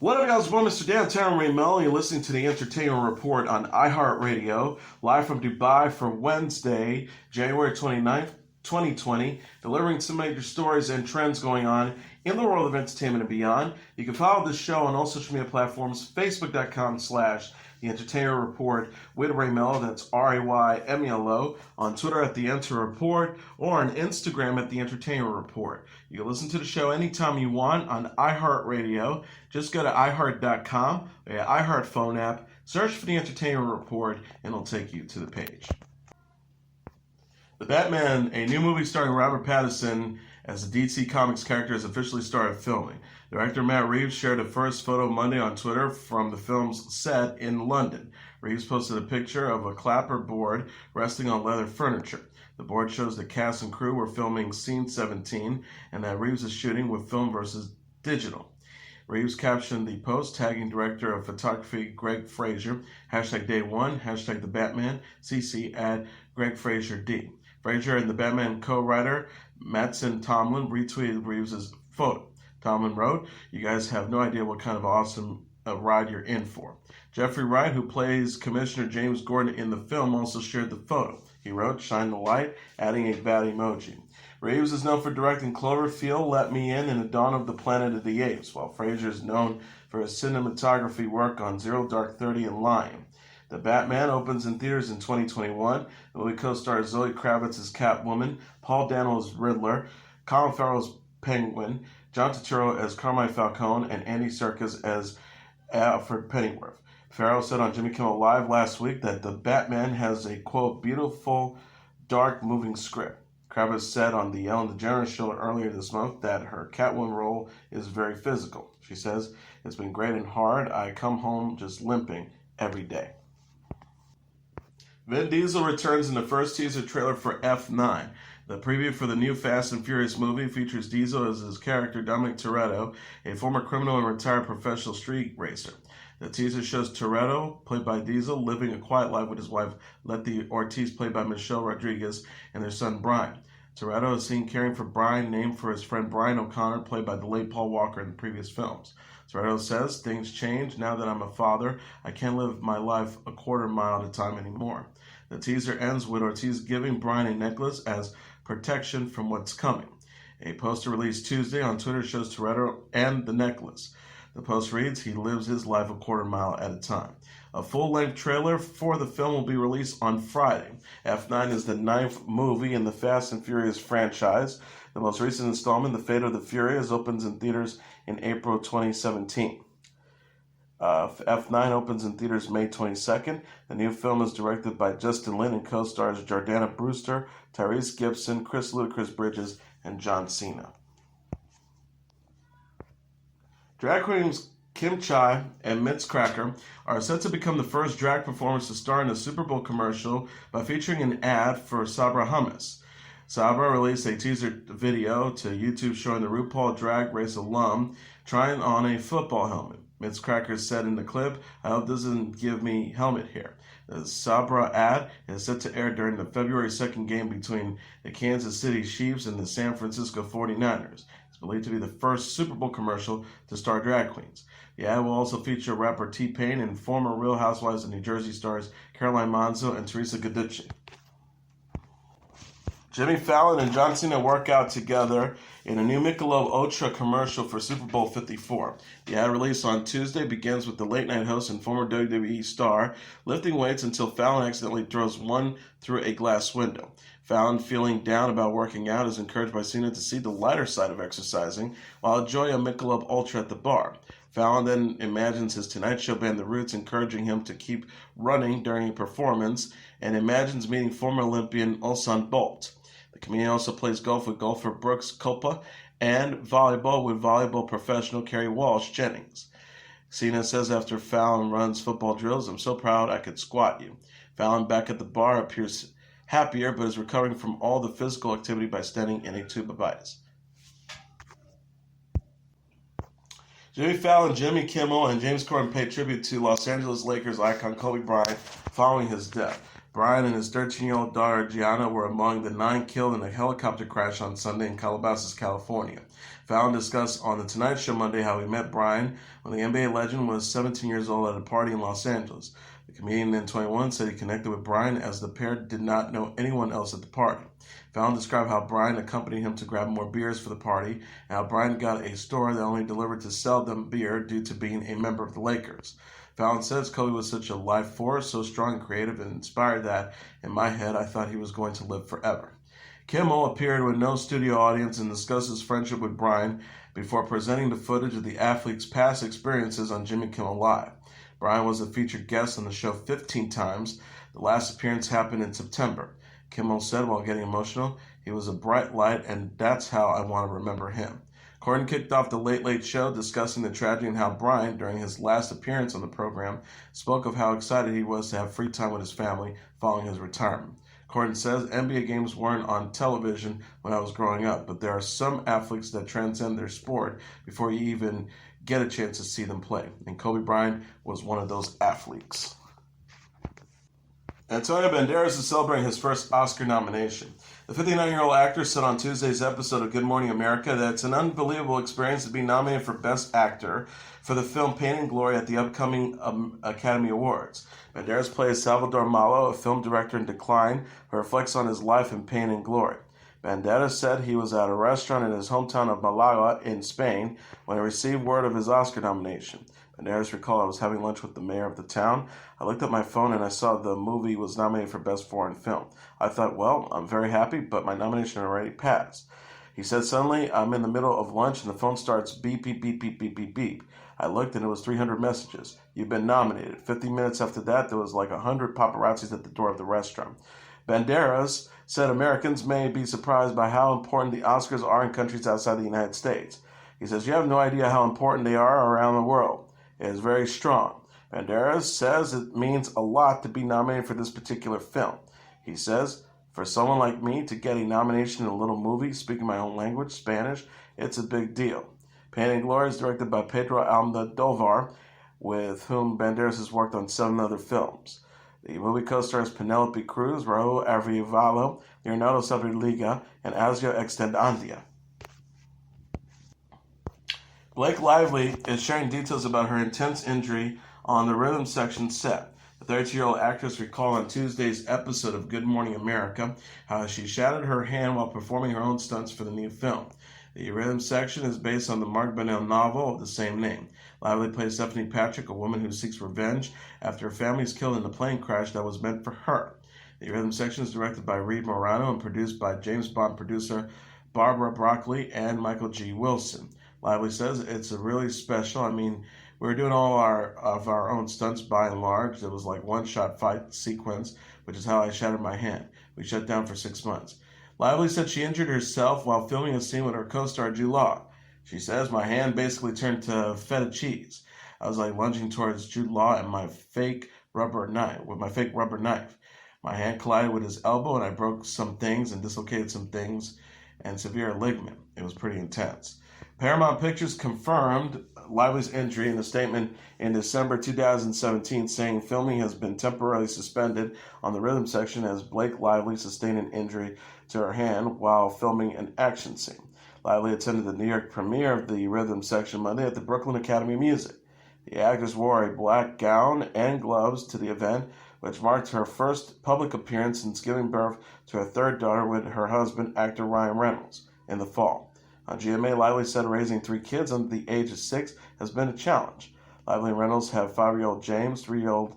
What up, guys? Well, Mr. Downtown Melo. You're listening to the Entertainment Report on iHeartRadio, live from Dubai for Wednesday, January 29th, 2020, delivering some major stories and trends going on in the world of entertainment and beyond. You can follow this show on all social media platforms, facebook.com/The Entertainment Report with Ray Melo, that's RAYMELO, on Twitter at The Enter Report, or on Instagram at The Entertainment Report. You can listen to the show anytime you want on iHeartRadio. Just go to iHeart.com, or your iHeart phone app, search for The Entertainment Report, and it'll take you to the page. The Batman, a new movie starring Robert Pattinson as the DC Comics character, has officially started filming. Director Matt Reeves shared a first photo Monday on Twitter from the film's set in London. Reeves posted a picture of a clapperboard resting on leather furniture. The board shows the cast and crew were filming Scene 17 and that Reeves is shooting with film versus digital. Reeves captioned the post, tagging director of photography Greg Fraser, #Day1, #TheBatman, CC at Greg Fraser D. Fraser and the Batman co-writer Mattson Tomlin retweeted Reeves' photo. Tomlin wrote, "You guys have no idea what kind of awesome ride you're in for." Jeffrey Wright, who plays Commissioner James Gordon in the film, also shared the photo. He wrote, "Shine the light," adding a bat emoji. Reeves is known for directing Cloverfield, Let Me In, and The Dawn of the Planet of the Apes, while Fraser is known for his cinematography work on Zero Dark 30 and Lion. The Batman opens in theaters in 2021. The movie co-stars Zoe Kravitz as Catwoman, Paul Dano as Riddler, Colin Farrell as Penguin, John Turturro as Carmine Falcone, and Andy Serkis as Alfred Pennyworth. Farrell said on Jimmy Kimmel Live last week that the Batman has a, quote, beautiful, dark, moving script. Kravitz said on the Ellen DeGeneres show earlier this month that her Catwoman role is very physical. She says, "It's been great and hard. I come home just limping every day." Vin Diesel returns in the first teaser trailer for F9. The preview for the new Fast and Furious movie features Diesel as his character Dominic Toretto, a former criminal and retired professional street racer. The teaser shows Toretto, played by Diesel, living a quiet life with his wife Letty Ortiz, played by Michelle Rodriguez, and their son Brian. Toretto is seen caring for Brian, named for his friend Brian O'Connor, played by the late Paul Walker in the previous films. Toretto says, "Things change. Now that I'm a father, I can't live my life a quarter mile at a time anymore." The teaser ends with Ortiz giving Brian a necklace as protection from what's coming. A poster released Tuesday on Twitter shows Toretto and the necklace. The post reads, "He lives his life a quarter mile at a time." A full-length trailer for the film will be released on Friday. F9 is the 9th movie in the Fast and Furious franchise. The most recent installment, The Fate of the Furious, opens in theaters in April 2017. F9 opens in theaters May 22nd. The new film is directed by Justin Lin and co-stars Jordana Brewster, Tyrese Gibson, Chris Ludacris Bridges, and John Cena. Drag queens Kim Chi and Mitz Cracker are set to become the first drag performers to star in a Super Bowl commercial by featuring an ad for Sabra Hummus. Sabra released a teaser video to YouTube showing the RuPaul Drag Race alum trying on a football helmet. Mitz Cracker said in the clip, "I hope this doesn't give me helmet hair." The Sabra ad is set to air during the February 2nd game between the Kansas City Chiefs and the San Francisco 49ers. It's believed to be the first Super Bowl commercial to star drag queens. The ad will also feature rapper T-Pain and former Real Housewives of New Jersey stars Caroline Manzo and Teresa Giudice. Jimmy Fallon and John Cena work out together in a new Michelob Ultra commercial for Super Bowl 54. The ad released on Tuesday begins with the late-night host and former WWE star lifting weights until Fallon accidentally throws one through a glass window. Fallon, feeling down about working out, is encouraged by Cena to see the lighter side of exercising while enjoying a Michelob Ultra at the bar. Fallon then imagines his Tonight Show band The Roots encouraging him to keep running during a performance and imagines meeting former Olympian Usain Bolt. The comedian also plays golf with golfer Brooks Koepka and volleyball with volleyball professional Kerry Walsh Jennings. Cena says after Fallon runs football drills, "I'm so proud I could squat you." Fallon, back at the bar, appears happier but is recovering from all the physical activity by standing in a tube of ice. Jimmy Fallon, Jimmy Kimmel, and James Corden paid tribute to Los Angeles Lakers icon Kobe Bryant following his death. Brian and his 13-year-old daughter Gianna were among the 9 killed in a helicopter crash on Sunday in Calabasas, California. Fallon discussed on The Tonight Show Monday how he met Brian when the NBA legend was 17 years old at a party in Los Angeles. The comedian, then 21, said he connected with Brian as the pair did not know anyone else at the party. Fallon described how Brian accompanied him to grab more beers for the party and how Brian got a store that only delivered to sell them beer due to being a member of the Lakers. Fallon says Kobe was such a life force, so strong and creative and inspired that, in my head, I thought he was going to live forever. Kimmel appeared with no studio audience and discussed his friendship with Brian before presenting the footage of the athlete's past experiences on Jimmy Kimmel Live. Brian was a featured guest on the show 15 times. The last appearance happened in September. Kimmel said while getting emotional, "He was a bright light, and that's how I want to remember him." Corden kicked off the Late Late Show discussing the tragedy and how Brian, during his last appearance on the program, spoke of how excited he was to have free time with his family following his retirement. Corden says NBA games weren't on television when I was growing up, but there are some athletes that transcend their sport before you even get a chance to see them play. And Kobe Bryant was one of those athletes. Antonio Banderas is celebrating his first Oscar nomination. The 59-year-old actor said on Tuesday's episode of Good Morning America that it's an unbelievable experience to be nominated for Best Actor for the film Pain and Glory at the upcoming Academy Awards. Banderas plays Salvador Melo, a film director in decline who reflects on his life in pain and glory. Banderas said he was at a restaurant in his hometown of Malaga in Spain when he received word of his Oscar nomination. Banderas recalled, "I was having lunch with the mayor of the town. I looked at my phone and I saw the movie was nominated for Best Foreign Film. I thought, well, I'm very happy, but my nomination already passed." He said, "Suddenly, I'm in the middle of lunch and the phone starts beep, beep, beep, beep, beep, beep, beep. I looked and it was 300 messages. You've been nominated." 50 minutes after that, there was like 100 paparazzis at the door of the restaurant. Banderas said Americans may be surprised by how important the Oscars are in countries outside the United States. He says, "You have no idea how important they are around the world. It is very strong." Banderas says it means a lot to be nominated for this particular film. He says, "For someone like me to get a nomination in a little movie, speaking my own language, Spanish, it's a big deal." Pain and Glory is directed by Pedro Almodovar, with whom Banderas has worked on 7 other films. The movie co-stars Penelope Cruz, Raúl Arevalo, Leonardo Sabrilega, and Asio Extendandia. Blake Lively is sharing details about her intense injury on the rhythm section set. The 30-year-old actress recalled on Tuesday's episode of Good Morning America how she shattered her hand while performing her own stunts for the new film. The rhythm section is based on the Mark Bennell novel of the same name. Lively plays Stephanie Patrick, a woman who seeks revenge after her family is killed in a plane crash that was meant for her. The rhythm section is directed by Reed Morano and produced by James Bond producer Barbara Broccoli and Michael G. Wilson. Lively says it's a really special. I mean, we were doing all of our own stunts by and large. It was like one-shot fight sequence, which is how I shattered my hand. We shut down for 6 months. Lively said she injured herself while filming a scene with her co-star Jude Law. She says, "My hand basically turned to feta cheese. I was like lunging towards Jude Law and my fake rubber knife. My hand collided with his elbow and I broke some things and dislocated some things and severe ligament. It was pretty intense." Paramount Pictures confirmed Lively's injury in a statement in December 2017, saying filming has been temporarily suspended on the rhythm section as Blake Lively sustained an injury to her hand while filming an action scene. Lively attended the New York premiere of the rhythm section Monday at the Brooklyn Academy of Music. The actress wore a black gown and gloves to the event, which marked her first public appearance since giving birth to her 3rd daughter with her husband, actor Ryan Reynolds, in the fall. On GMA, Lively said raising 3 kids under the age of 6 has been a challenge. Lively and Reynolds have 5-year-old James, 3-year-old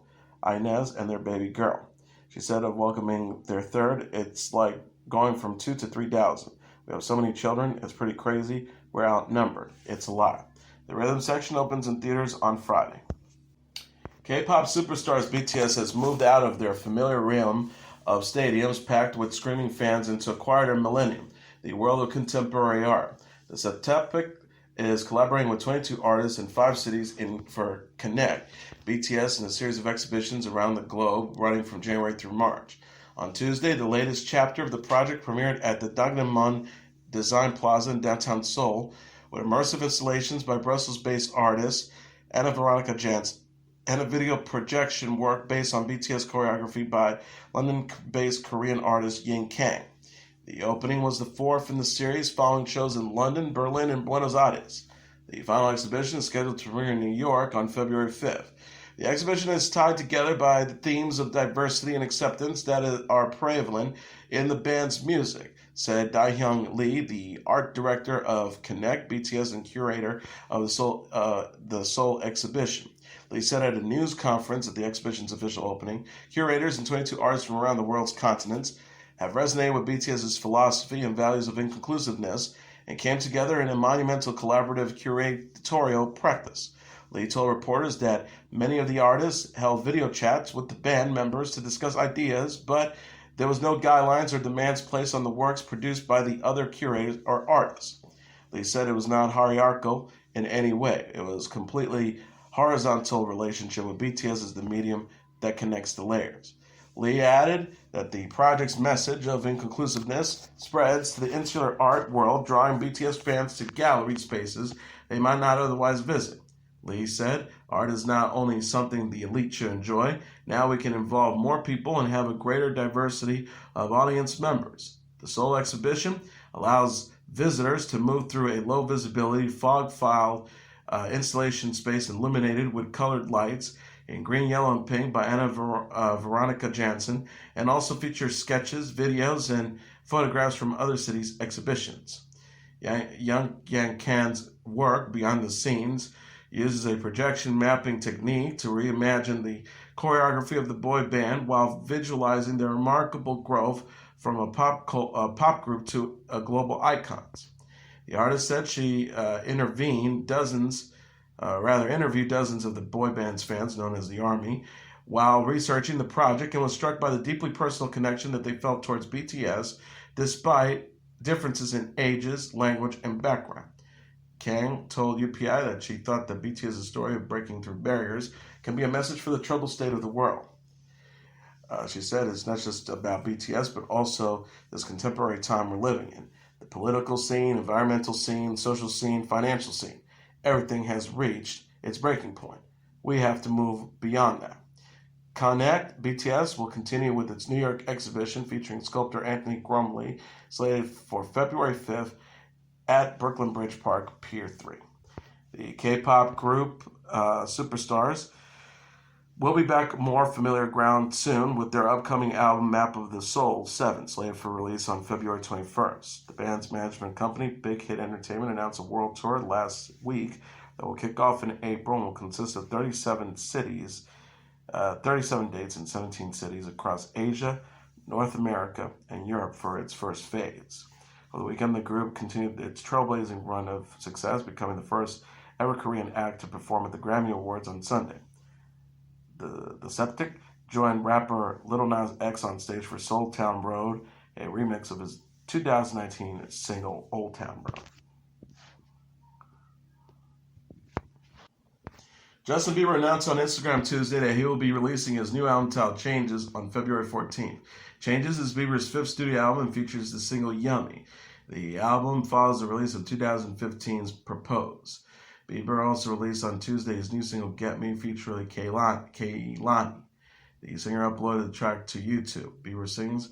Inez, and their baby girl. She said of welcoming their 3rd, "It's like going from 2 to 3,000. We have so many children, it's pretty crazy. We're outnumbered. It's a lot." The rhythm section opens in theaters on Friday. K-pop superstars BTS has moved out of their familiar realm of stadiums packed with screaming fans into a quieter millennium, the world of contemporary art. The septuplets is collaborating with 22 artists in 5 cities for Connect, BTS, in a series of exhibitions around the globe running from January through March. On Tuesday, the latest chapter of the project premiered at the Dagnemon Design Plaza in downtown Seoul, with immersive installations by Brussels-based artists Anna Veronica Janssen and a video projection work based on BTS choreography by London-based Korean artist Yin Kang. The opening was the fourth in the series, following shows in London, Berlin, and Buenos Aires. The final exhibition is scheduled to premiere in New York on February 5th. The exhibition is tied together by the themes of diversity and acceptance that are prevalent in the band's music, said Daehyung Lee, the art director of Connect BTS and curator of the Seoul exhibition. Lee said at a news conference at the exhibition's official opening, curators and 22 artists from around the world's continents have resonated with BTS's philosophy and values of inclusiveness and came together in a monumental collaborative curatorial practice. Lee told reporters that many of the artists held video chats with the band members to discuss ideas, but there was no guidelines or demands placed on the works produced by the other curators or artists. Lee said it was not hierarchical in any way. It was completely horizontal relationship with BTS as the medium that connects the layers. Lee added that the project's message of inclusiveness spreads to the insular art world, drawing BTS fans to gallery spaces they might not otherwise visit. Lee said, art is not only something the elite should enjoy, now we can involve more people and have a greater diversity of audience members. The Seoul exhibition allows visitors to move through a low visibility, fog-filled installation space illuminated with colored lights in green, yellow, and pink by Anna Veronica Jansen, and also features sketches, videos, and photographs from other cities' exhibitions. Yang Kan's work, Behind the Scenes, uses a projection mapping technique to reimagine the choreography of the boy band while visualizing their remarkable growth from a pop group to global icons. The artist said she interviewed dozens of the boy band's fans, known as the Army, while researching the project, and was struck by the deeply personal connection that they felt towards BTS, despite differences in ages, language, and background. Kang told UPI that she thought that BTS's story of breaking through barriers can be a message for the troubled state of the world. She said it's not just about BTS, but also this contemporary time we're living in. The political scene, environmental scene, social scene, financial scene. Everything has reached its breaking point. We have to move beyond that. Connect BTS will continue with its New York exhibition featuring sculptor Anthony Grumley, slated for February 5th at Brooklyn Bridge Park, Pier 3. The K-pop group Superstars will be back more familiar ground soon with their upcoming album Map of the Soul 7, slated for release on February 21st. The band's management company, Big Hit Entertainment, announced a world tour last week that will kick off in April and will consist of 37 dates in 17 cities across Asia, North America, and Europe for its first phase. Over the weekend, the group continued its trailblazing run of success, becoming the first ever Korean act to perform at the Grammy Awards on Sunday. The Septic joined rapper Lil Nas X on stage for Soul Town Road, a remix of his 2019 single Old Town Road. Justin Bieber announced on Instagram Tuesday that he will be releasing his new album titled Changes on February 14th. Changes is Bieber's fifth studio album and features the single Yummy. The album follows the release of 2015's Propose. Bieber also released on Tuesday his new single Get Me featuring Kehlani. The singer uploaded the track to YouTube. Bieber sings,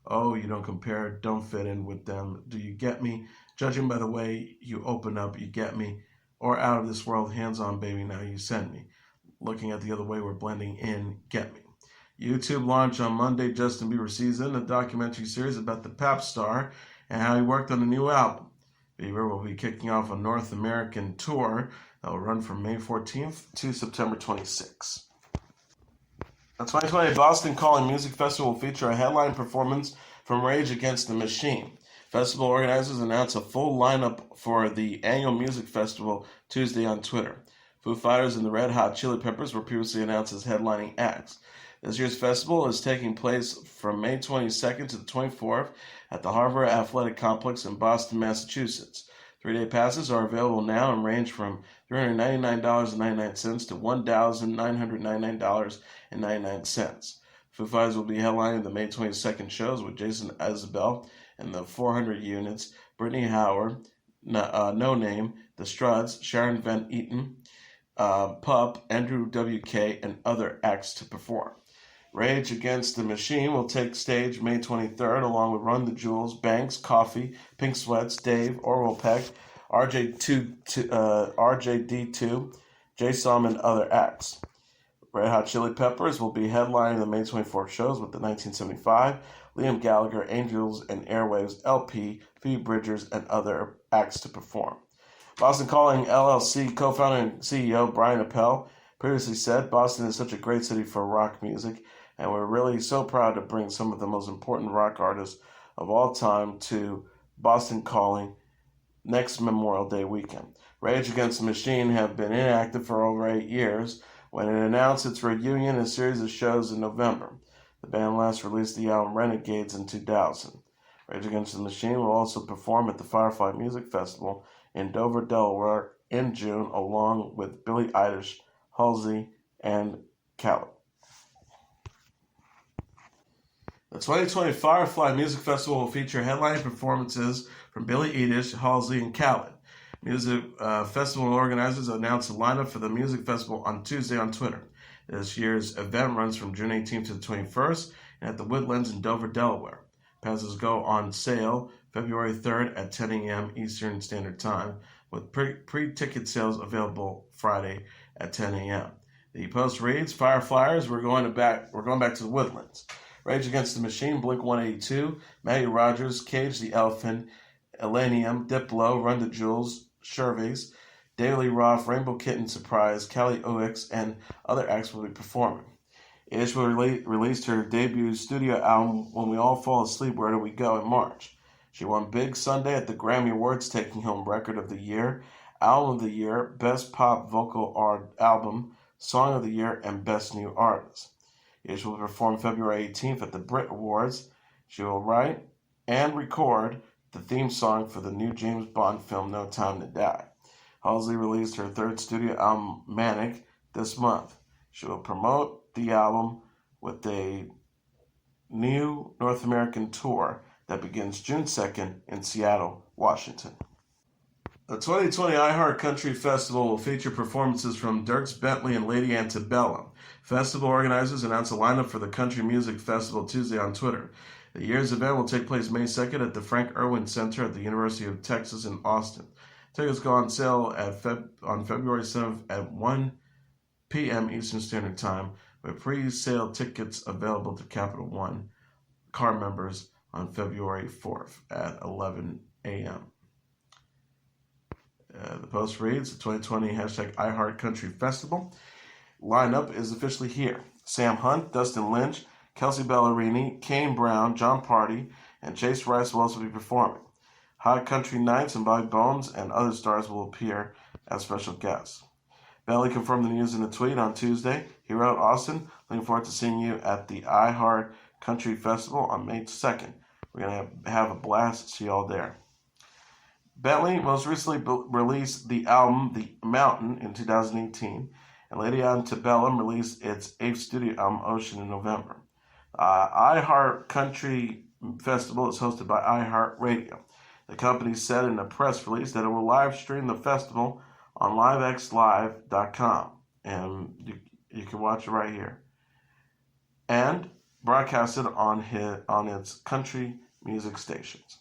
"Oh, you don't compare, don't fit in with them, do you get me? Judging by the way you open up, you get me? Or out of this world, hands on baby, now you send me. Looking at the other way, we're blending in, get me." YouTube launched on Monday Justin Bieber Season, a documentary series about the pop star and how he worked on the new album. Bieber will be kicking off a North American tour that will run from May 14th to September 26th. The 2020 Boston Calling Music Festival will feature a headline performance from Rage Against the Machine. Festival organizers announced a full lineup for the annual music festival Tuesday on Twitter. Foo Fighters and the Red Hot Chili Peppers were previously announced as headlining acts. This year's festival is taking place from May 22nd to the 24th at the Harvard Athletic Complex in Boston, Massachusetts. 3-day passes are available now and range from $399.99 to $1,999.99. Foo Fighters will be headlining the May 22nd shows with Jason Isbell and the 400 Units, Brittany Howard, No Name, The Struts, Sharon Van Eaton, Pup, Andrew WK, and other acts to perform. Rage Against the Machine will take stage May 23rd, along with Run the Jewels, Banks, Coffee, Pink Sweats, Dave, Orwell Peck, RJD2, Jay Som, and other acts. Red Hot Chili Peppers will be headlining the May 24th shows with the 1975, Liam Gallagher, Angels and Airwaves LP, Phoebe Bridgers, and other acts to perform. Boston Calling LLC co-founder and CEO Brian Appel previously said, "Boston is such a great city for rock music, and we're really so proud to bring some of the most important rock artists of all time to Boston Calling next Memorial Day weekend." Rage Against the Machine have been inactive for over 8 years when it announced its reunion in a series of shows in November. The band last released the album Renegades in 2000. Rage Against the Machine will also perform at the Firefly Music Festival in Dover, Delaware in June, along with Billie Eilish, Halsey, and Khalid. The 2020 Firefly Music Festival will feature headlining performances from Billie Eilish, Halsey, and Khalid. Music festival organizers announced the lineup for the music festival on Tuesday on Twitter. This year's event runs from June 18th to the 21st and at the Woodlands in Dover, Delaware. Passes go on sale February 3rd at 10 a.m. Eastern Standard Time, with pre-ticket sales available Friday at 10 a.m. The post reads, "Fireflyers, we're going back to the Woodlands. Rage Against the Machine, Blink-182, Maggie Rogers, Cage the Elephant, Elenium, Diplo, Run the Jewels, Shervys, Daily Roth, Rainbow Kitten Surprise, Callie Oix, and other acts will be performing." Ish will released her debut studio album, When We All Fall Asleep, Where Do We Go, in March. She won Big Sunday at the Grammy Awards, taking home Record of the Year, Album of the Year, Best Pop Vocal Album, Song of the Year, and Best New Artist. Ish will perform February 18th at the Brit Awards. She will write and record the theme song for the new James Bond film No Time to Die. Halsey released her third studio album, Manic, this month. She will promote the album with a new North American tour that begins June 2nd in Seattle, Washington. The 2020 iHeartCountry Festival will feature performances from Dierks Bentley and Lady Antebellum. Festival organizers announced a lineup for the Country Music Festival Tuesday on Twitter. The year's event will take place May 2nd at the Frank Irwin Center at the University of Texas in Austin. Tickets go on sale on February 7th at 1 p.m. Eastern Standard Time, with pre-sale tickets available to Capital One car members on February 4th at 11 a.m. The post reads, the 2020 #iHeartCountry Festival lineup is officially here. Sam Hunt, Dustin Lynch, Kelsey Ballerini, Kane Brown, John Party, and Chase Rice will also be performing. Hot Country Nights and Bobby Bones and other stars will appear as special guests. Bentley confirmed the news in a tweet on Tuesday. He wrote, "Austin, looking forward to seeing you at the iHeartCountry Festival on May 2nd. We're going to have a blast. See you all there." Bentley most recently released the album The Mountain in 2018, and Lady Antebellum released its 8th studio album Ocean in November. iHeartCountry Festival is hosted by iHeartRadio. The company said in a press release that it will live stream the festival on livexlive.com, and you can watch it right here, and broadcast it on its country music stations.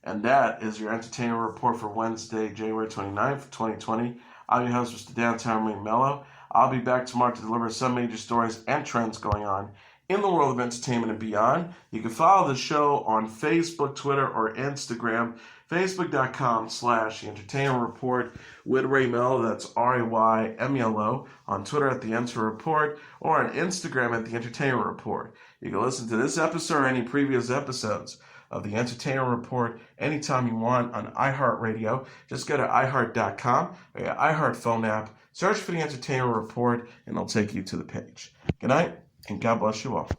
And that is your entertainment report for Wednesday, January 29th, 2020. I'm your host, Mr. Downtown Ring Melo. I'll be back tomorrow to deliver some major stories and trends going on in the world of entertainment and beyond. You can follow the show on Facebook, Twitter, or Instagram. Facebook.com/The Entertainment Report with Ray Melo. That's RAYMELO. On Twitter at The Enter Report, or on Instagram at The Entertainment Report. You can listen to this episode or any previous episodes of The Entertainment Report anytime you want on iHeartRadio. Just go to iHeart.com or your iHeart phone app, search for The Entertainment Report, and it'll take you to the page. Good night, and God bless you all.